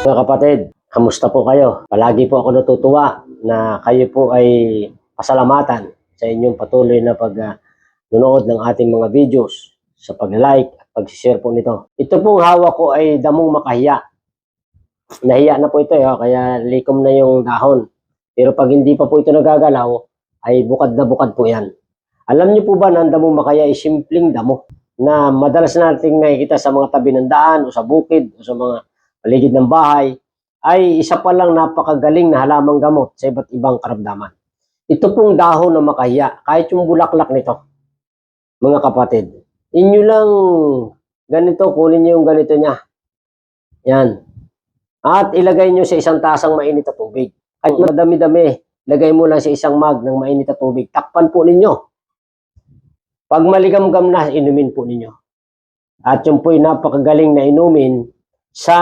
Mga kapatid, kamusta po kayo? Palagi po ako natutuwa na kayo po ay pasalamatan sa inyong patuloy na pag-nunood ng ating mga videos, sa pag-like at pag-share po nito. Ito pong hawak ko ay damong makahiya. Nahiya na po ito, kaya likom na yung dahon. Pero pag hindi pa po ito nagagalaw, ay bukad na bukad po yan. Alam niyo po ba na ang damong makahiya ay simpleng damo na madalas nating nakikita sa mga tabi ng daan o sa bukid o sa mga paligid ng bahay, ay isa pa lang napakagaling na halamang gamot sa iba't ibang karamdaman. Ito pong dahon na makahiya, kahit yung bulaklak nito, mga kapatid, inyo lang ganito, kunin nyo yung ganito niya. Yan. At ilagay nyo sa isang tasang mainit na tubig. Kahit madami-dami, lagay mo lang sa isang mug ng mainit na tubig. Takpan po ninyo. Pag maligam-gam na, inumin po ninyo. At yung po'y napakagaling na inumin sa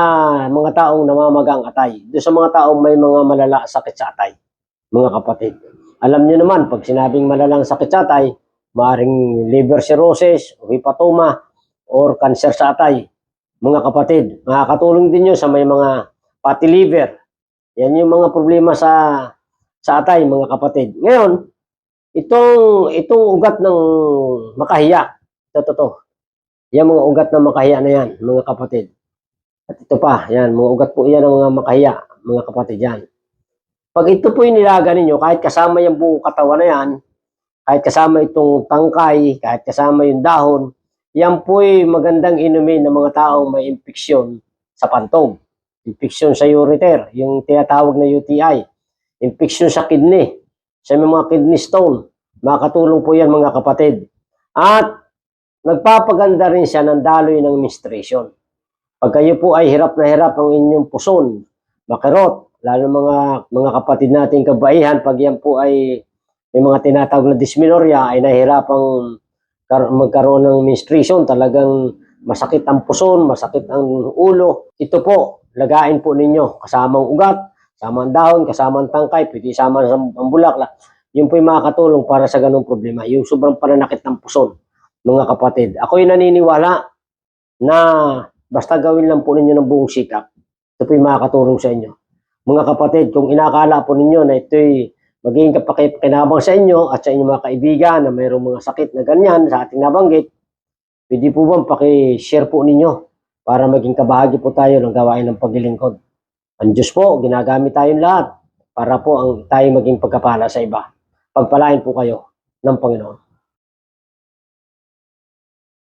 mga taong namamagang atay. Doon sa mga taong may mga malala sakit sa atay, mga kapatid. Alam niyo naman, pag sinabing malalang sakit sa atay, maaaring liver cirrhosis, hepatoma, or cancer sa atay. Mga kapatid, makakatulong din yun sa may mga fatty liver. Yan yung mga problema sa atay, mga kapatid. Ngayon, itong ugat ng makahiya, ito. Yan mga ugat ng makahiya na yan, mga kapatid. At ito pa, yan, mga ugat po yan ng mga makahiya, mga kapatid yan. Pag ito po yung nilaga ninyo, kahit kasama yung buong katawan na yan, kahit kasama itong tangkay, kahit kasama yung dahon, yan po ay magandang inumin ng mga taong may impeksyon sa pantog, impeksyon sa ureter, yung tinatawag na UTI, impeksyon sa kidney, sa mga kidney stone, makakatulong po yan, mga kapatid. At nagpapaganda rin siya ng daloy ng menstruation. Pag kayo po ay hirap na hirap ang inyong puson, makirot, lalo mga kapatid nating kabaihan, pag yan po ay may mga tinatawag na dysmenorrhea, ay nahihirapang magkaroon ng menstruation, talagang masakit ang puson, masakit ang ulo. Ito po, lagain po ninyo, kasamang ugat, kasamang dahon, kasamang tangkay, pwede isama ang bulaklak. Yun po yung makakatulong para sa ganung problema, yung sobrang pananakit ng puson, mga kapatid. Ako'y naniniwala na basta gawin lang po ninyo ng buong sikap, ito po yung makakatulong sa inyo. Mga kapatid, kung inakala po ninyo na ito'y magiging kapakipakinabang sa inyo at sa inyong mga kaibigan na mayroong mga sakit na ganyan sa ating nabanggit, pwede po bang pakishare po ninyo para maging kabahagi po tayo ng gawain ng paglilingkod. Ang Diyos po, ginagamit tayong lahat para po tayo maging pagkapala sa iba. Pagpalain po kayo ng Panginoon.